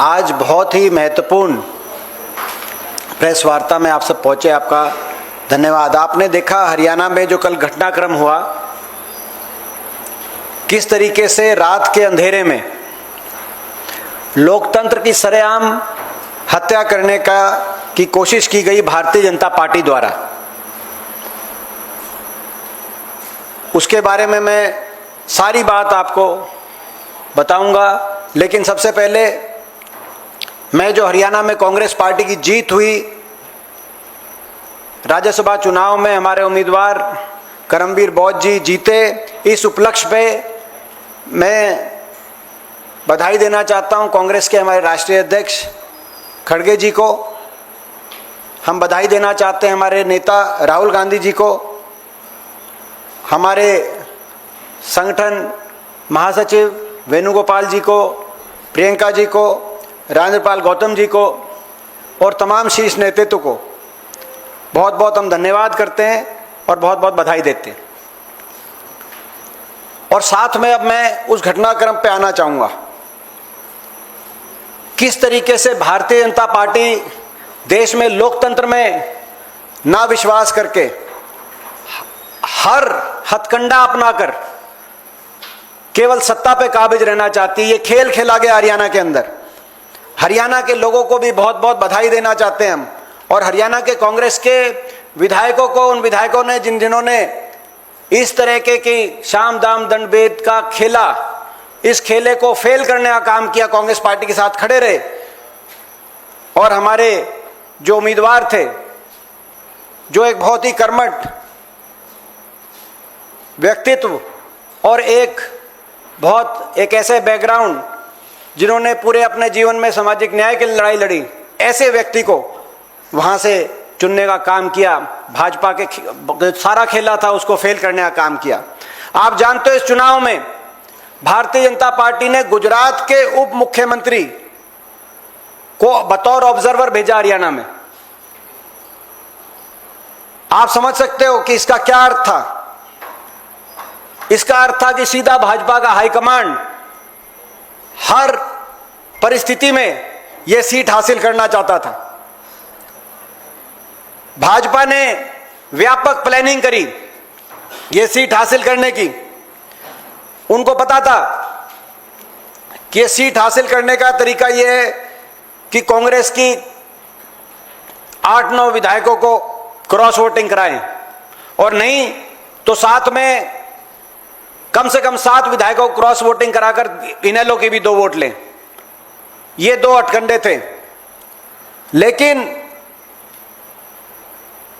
आज बहुत ही महत्वपूर्ण प्रेस वार्ता में आप सब पहुंचे, आपका धन्यवाद। आपने देखा हरियाणा में जो कल घटनाक्रम हुआ, किस तरीके से रात के अंधेरे में लोकतंत्र की सरेआम हत्या करने की कोशिश की गई भारतीय जनता पार्टी द्वारा। उसके बारे में मैं सारी बात आपको बताऊंगा, लेकिन सबसे पहले मैं जो हरियाणा में कांग्रेस पार्टी की जीत हुई, राज्यसभा चुनाव में हमारे उम्मीदवार करमबीर बौद्ध जी जीते, इस उपलक्ष्य पे मैं बधाई देना चाहता हूं कांग्रेस के हमारे राष्ट्रीय अध्यक्ष खड़गे जी को। हम बधाई देना चाहते हैं हमारे नेता राहुल गांधी जी को, हमारे संगठन महासचिव वेणुगोपाल जी को, प्रियंका जी को, राजेंद्रपाल गौतम जी को और तमाम शीर्ष नेतृत्व को बहुत बहुत हम धन्यवाद करते हैं और बहुत बहुत बधाई देते हैं। और साथ में अब मैं उस घटनाक्रम पे आना चाहूँगा, किस तरीके से भारतीय जनता पार्टी देश में लोकतंत्र में ना विश्वास करके हर हथकंडा अपनाकर केवल सत्ता पे काबिज रहना चाहती है। ये खेल खेला गया हरियाणा के अंदर। हरियाणा के लोगों को भी बहुत बहुत बधाई देना चाहते हैं हम, और हरियाणा के कांग्रेस के विधायकों को, उन विधायकों ने जिन्होंने इस तरह की शाम दाम दंड भेद का खेला, इस खेले को फेल करने का काम किया, कांग्रेस पार्टी के साथ खड़े रहे। और हमारे जो उम्मीदवार थे, जो एक बहुत ही कर्मठ व्यक्तित्व और एक ऐसे बैकग्राउंड, जिन्होंने पूरे अपने जीवन में सामाजिक न्याय के लिए लड़ाई लड़ी, ऐसे व्यक्ति को वहां से चुनने का काम किया। भाजपा के सारा खेला था उसको फेल करने का काम किया। आप जानते हो इस चुनाव में भारतीय जनता पार्टी ने गुजरात के उप मुख्यमंत्री को बतौर ऑब्जर्वर भेजा हरियाणा में। आप समझ सकते हो कि इसका क्या अर्थ था। इसका अर्थ था कि सीधा भाजपा का हाईकमांड हर परिस्थिति में यह सीट हासिल करना चाहता था। भाजपा ने व्यापक प्लानिंग करी यह सीट हासिल करने की। उनको पता था कि यह सीट हासिल करने का तरीका यह है कि कांग्रेस की 8-9 विधायकों को क्रॉस वोटिंग कराएं, और नहीं तो साथ में कम से कम 7 विधायकों को क्रॉस वोटिंग कराकर इनेलो के भी 2 वोट लें। ये 2 अटकंडे थे। लेकिन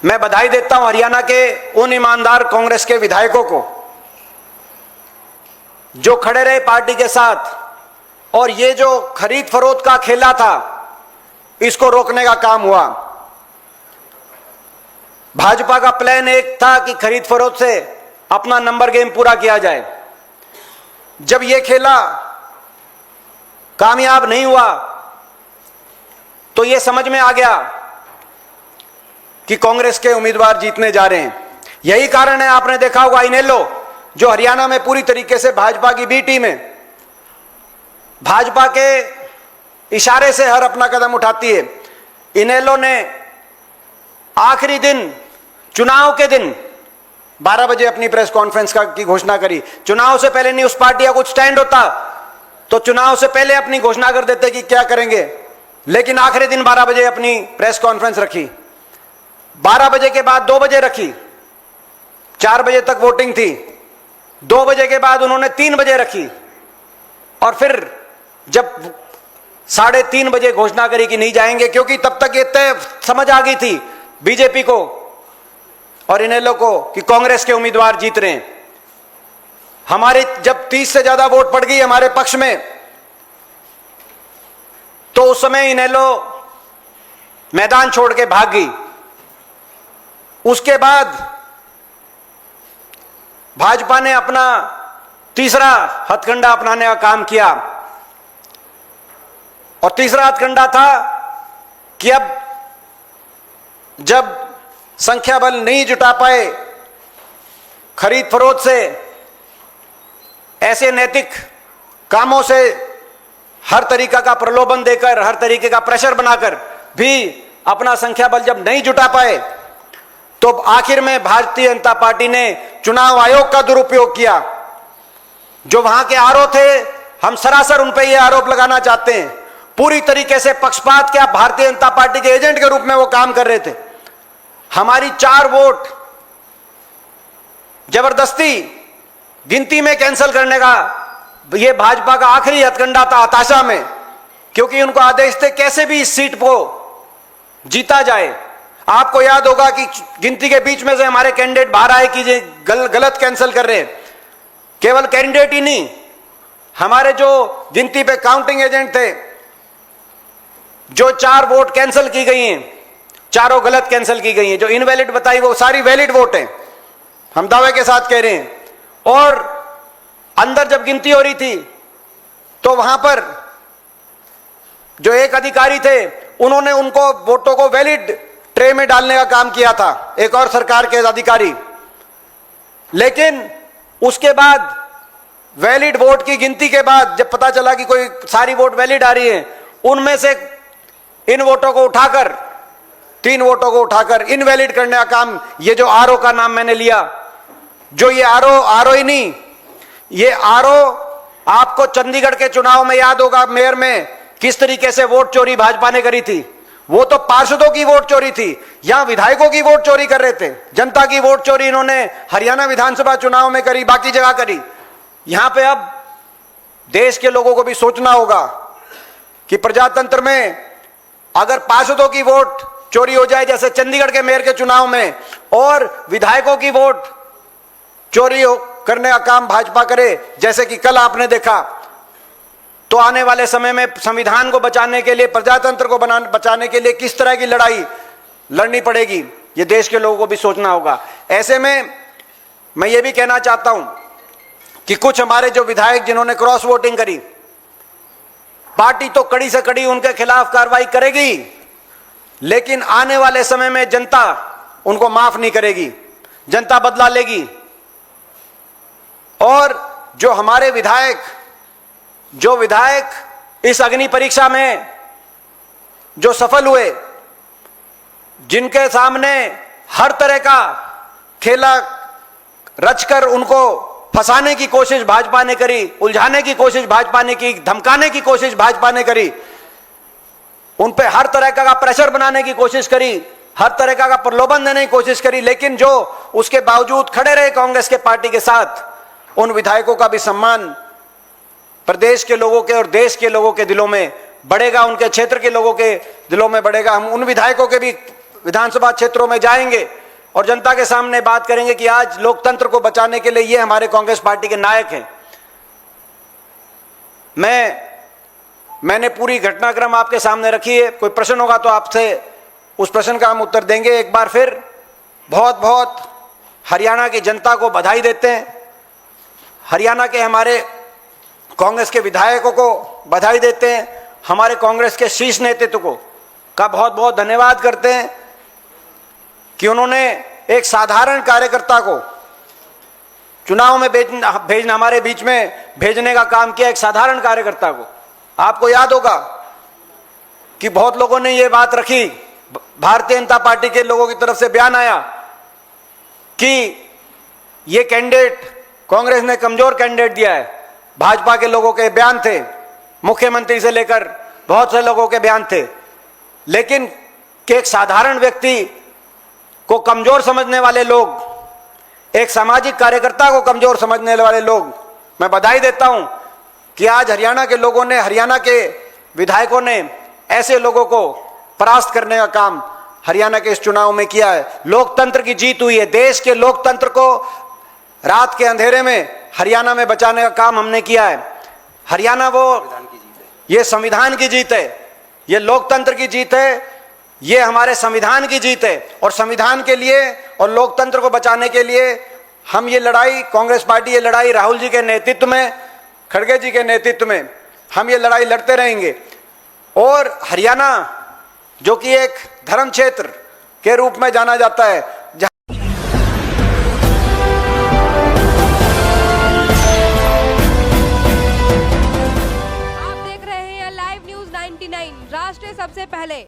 मैं बधाई देता हूं हरियाणा के उन ईमानदार कांग्रेस के विधायकों को जो खड़े रहे पार्टी के साथ, और ये जो खरीद फरोख्त का खेला था इसको रोकने का काम हुआ। भाजपा का प्लान एक था कि खरीद फरोख्त से अपना नंबर गेम पूरा किया जाए। जब यह खेला कामयाब नहीं हुआ तो यह समझ में आ गया कि कांग्रेस के उम्मीदवार जीतने जा रहे हैं। यही कारण है, आपने देखा होगा इनेलो जो हरियाणा में पूरी तरीके से भाजपा की बी टीम है, भाजपा के इशारे से हर अपना कदम उठाती है। इनेलो ने आखिरी दिन, चुनाव के दिन 12 बजे अपनी प्रेस कॉन्फ्रेंस की घोषणा करी। चुनाव से पहले नहीं उस पार्टी का कुछ स्टैंड होता तो चुनाव से पहले अपनी घोषणा कर देते कि क्या करेंगे, लेकिन आखिरी दिन 12 बजे अपनी प्रेस कॉन्फ्रेंस रखी। 12 बजे के बाद 2 बजे रखी, 4 बजे तक वोटिंग थी। 2 बजे के बाद उन्होंने 3 बजे रखी, और फिर जब 3:30 बजे घोषणा करी कि नहीं जाएंगे, क्योंकि तब तक ये तय समझ आ गई थी बीजेपी को और इनेलो को कि कांग्रेस के उम्मीदवार जीत रहे हैं। हमारे जब 30 से ज्यादा वोट पड़ गई हमारे पक्ष में, तो उस समय इनेलो मैदान छोड़ के भाग गई। उसके बाद भाजपा ने अपना तीसरा हथकंडा अपनाने का काम किया, और तीसरा हथकंडा था कि अब जब संख्या बल नहीं जुटा पाए खरीद फरोख्त से, ऐसे नैतिक कामों से हर तरीका का प्रलोभन देकर, हर तरीके का प्रेशर बनाकर भी अपना संख्या बल जब नहीं जुटा पाए, तो आखिर में भारतीय जनता पार्टी ने चुनाव आयोग का दुरुपयोग किया। जो वहां के आरोप थे, हम सरासर उन पर यह आरोप लगाना चाहते हैं, पूरी तरीके से पक्षपात क्या भारतीय जनता पार्टी के एजेंट के रूप में वो काम कर रहे थे। हमारी 4 वोट जबरदस्ती गिनती में कैंसिल करने का ये भाजपा का आखिरी हथकंडा था हताशा में, क्योंकि उनको आदेश थे कैसे भी इस सीट को जीता जाए। आपको याद होगा कि गिनती के बीच में से हमारे कैंडिडेट बाहर आए कि ये गलत कैंसिल कर रहे हैं। केवल कैंडिडेट ही नहीं, हमारे जो गिनती पे काउंटिंग एजेंट थे, जो 4 वोट कैंसिल की गई हैं, चारों गलत कैंसिल की गई हैं। जो इनवैलिड बताई वो सारी वैलिड वोट हैं, हम दावे के साथ कह रहे हैं। और अंदर जब गिनती हो रही थी तो वहां पर जो एक अधिकारी थे, उन्होंने उनको वोटों को वैलिड ट्रे में डालने का काम किया था, एक और सरकार के अधिकारी। लेकिन उसके बाद वैलिड वोट की गिनती के बाद जब पता चला कि कोई सारी वोट वैलिड आ रही है, उनमें से इन वोटों को उठाकर, 3 वोटों को उठाकर इनवैलिड करने का काम, ये जो आरओ का नाम मैंने लिया, जो ये आरओ ही नहीं, ये आरओ आपको चंडीगढ़ के चुनाव में याद होगा, मेयर में किस तरीके से वोट चोरी भाजपा ने करी थी। वो तो पार्षदों की वोट चोरी थी, यहां विधायकों की वोट चोरी कर रहे थे। जनता की वोट चोरी इन्होंने हरियाणा विधानसभा चुनाव में करी, बाकी जगह करी। यहां पे अब देश के लोगों को भी सोचना होगा कि प्रजातंत्र में अगर पार्षदों की वोट चोरी हो जाए, जैसे चंडीगढ़ के मेयर के चुनाव में, और विधायकों की वोट चोरी करने का काम भाजपा करे, जैसे कि कल आपने देखा, तो आने वाले समय में संविधान को बचाने के लिए, प्रजातंत्र को बचाने के लिए किस तरह की लड़ाई लड़नी पड़ेगी, ये देश के लोगों को भी सोचना होगा। ऐसे में मैं ये भी कहना चाहता हूं कि कुछ हमारे जो विधायक जिन्होंने क्रॉस वोटिंग करी, पार्टी तो कड़ी से कड़ी उनके खिलाफ कार्रवाई करेगी, लेकिन आने वाले समय में जनता उनको माफ नहीं करेगी, जनता बदला लेगी। और जो हमारे विधायक इस अग्नि परीक्षा में जो सफल हुए, जिनके सामने हर तरह का खेला रचकर उनको फंसाने की कोशिश भाजपा ने करी, उलझाने की कोशिश भाजपा ने की, धमकाने की कोशिश भाजपा ने करी, उन पे हर तरह का प्रेशर बनाने की कोशिश करी, हर तरह का प्रलोभन देने की कोशिश करी, लेकिन जो उसके बावजूद खड़े रहे कांग्रेस के पार्टी के साथ, उन विधायकों का भी सम्मान प्रदेश के लोगों के और देश के लोगों के दिलों में बढ़ेगा, उनके क्षेत्र के लोगों के दिलों में बढ़ेगा। हम उन विधायकों के भी विधानसभा क्षेत्रों में जाएंगे और जनता के सामने बात करेंगे कि आज लोकतंत्र को बचाने के लिए ये हमारे कांग्रेस पार्टी के नायक हैं। मैंने पूरी घटनाक्रम आपके सामने रखी है, कोई प्रश्न होगा तो आपसे उस प्रश्न का हम उत्तर देंगे। एक बार फिर बहुत बहुत हरियाणा की जनता को बधाई देते हैं, हरियाणा के हमारे कांग्रेस के विधायकों को बधाई देते हैं, हमारे कांग्रेस के शीर्ष नेतृत्व को का बहुत बहुत धन्यवाद करते हैं कि उन्होंने एक साधारण कार्यकर्ता को चुनाव में भेजना, हमारे बीच में भेजने का काम किया, एक साधारण कार्यकर्ता को। आपको याद होगा कि बहुत लोगों ने ये बात रखी, भारतीय जनता पार्टी के लोगों की तरफ से बयान आया कि ये कैंडिडेट कांग्रेस ने कमजोर कैंडिडेट दिया है। भाजपा के लोगों के बयान थे, मुख्यमंत्री से लेकर बहुत से लोगों के बयान थे, लेकिन कि एक साधारण व्यक्ति को कमजोर समझने वाले लोग, एक सामाजिक कार्यकर्ता को कमजोर समझने वाले लोग, मैं बधाई देता हूं कि आज हरियाणा के लोगों ने, हरियाणा के विधायकों ने ऐसे लोगों को परास्त करने का काम हरियाणा के इस चुनाव में किया है। लोकतंत्र की जीत हुई है, देश के लोकतंत्र को रात के अंधेरे में हरियाणा में बचाने का काम हमने किया है। हरियाणा ये संविधान की जीत है, ये लोकतंत्र की जीत है, ये हमारे संविधान की जीत है। और संविधान के लिए और लोकतंत्र को बचाने के लिए हम ये लड़ाई, कांग्रेस पार्टी ये लड़ाई राहुल जी के नेतृत्व में, खड़गे जी के नेतृत्व में हम ये लड़ाई लड़ते रहेंगे। और हरियाणा जो कि एक धर्म क्षेत्र के रूप में जाना जाता है, 9 राष्ट्र सबसे पहले।